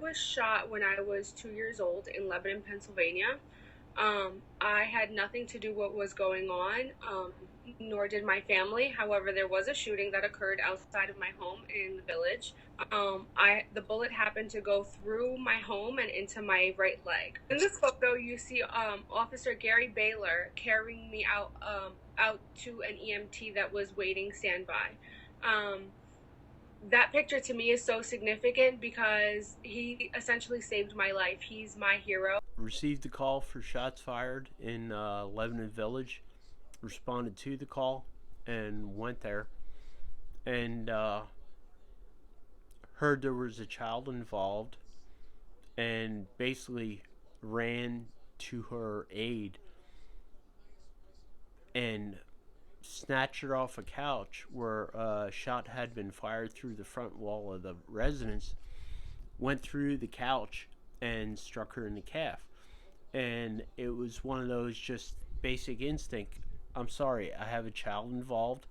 was shot when I was 2 years old in Lebanon, Pennsylvania. I had nothing to do with what was going on, nor did my family. However, there was a shooting that occurred outside of my home in the village. The bullet happened to go through my home and into my right leg. In this photo, you see Officer Gary Baylor carrying me out to an EMT that was waiting standby. That picture to me is so significant because he essentially saved my life. He's my hero. Received a call for shots fired in Lebanon Village, responded to the call and went there, and heard there was a child involved, and basically ran to her aid and snatched her off a couch where a shot had been fired through the front wall of the residence, went through the couch and struck her in the calf. And it was one of those just basic instinct. I'm sorry, I have a child involved.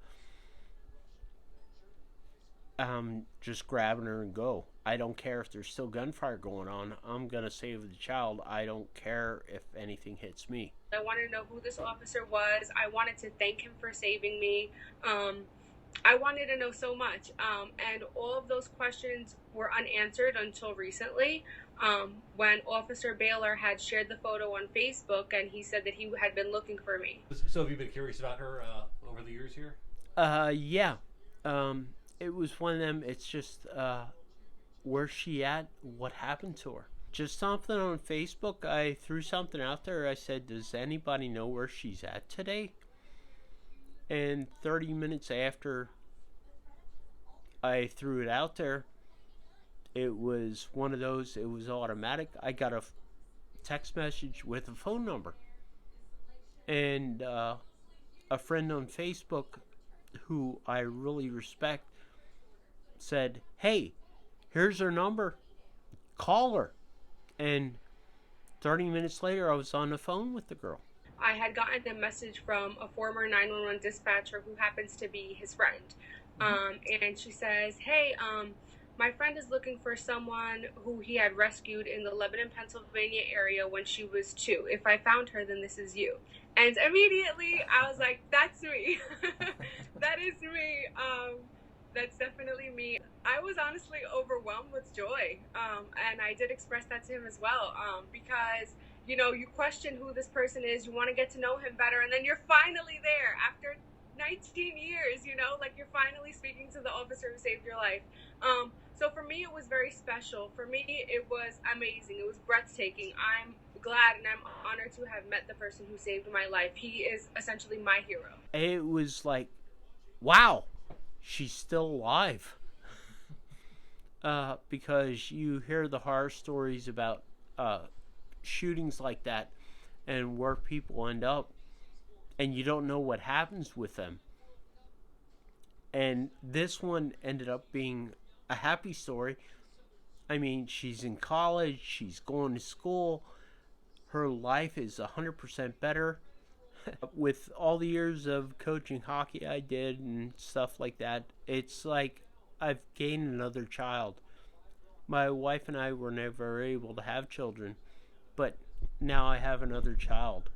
Just grabbing her and go. I don't care if there's still gunfire going on. I'm going to save the child. I don't care if anything hits me. I wanted to know who this officer was. I wanted to thank him for saving me. I wanted to know so much. And all of those questions were unanswered until recently, when Officer Baylor had shared the photo on Facebook, and he said that he had been looking for me. So have you been curious about her over the years here? Yeah. It was one of them. It's just, where's she at? What happened to her? Just something on Facebook. I threw something out there. I said, does anybody know where she's at today? And 30 minutes after I threw it out there, it was one of those, it was automatic. I got a text message with a phone number. And a friend on Facebook who I really respect said, hey, here's her number. Call her. And 30 minutes later, I was on the phone with the girl. I had gotten a message from a former 911 dispatcher who happens to be his friend. And she says, hey, my friend is looking for someone who he had rescued in the Lebanon, Pennsylvania area when she was 2. If I found her, then this is you. And immediately I was like, that's me. That is me. That's definitely me. I was honestly overwhelmed with joy. And I did express that to him as well, because you know, you question who this person is, you want to get to know him better, and then you're finally there after 19 years, you know, like you're finally speaking to the officer who saved your life. So for me, it was very special. For me, it was amazing. It was breathtaking. I'm glad and I'm honored to have met the person who saved my life. He is essentially my hero. It was like, wow, she's still alive. Because you hear the horror stories about shootings like that and where people end up, and you don't know what happens with them. And this one ended up being a happy story. I mean, she's in college, she's going to school, her life is 100% better. With all the years of coaching hockey I did and stuff like that, it's like I've gained another child. My wife and I were never able to have children, but now I have another child.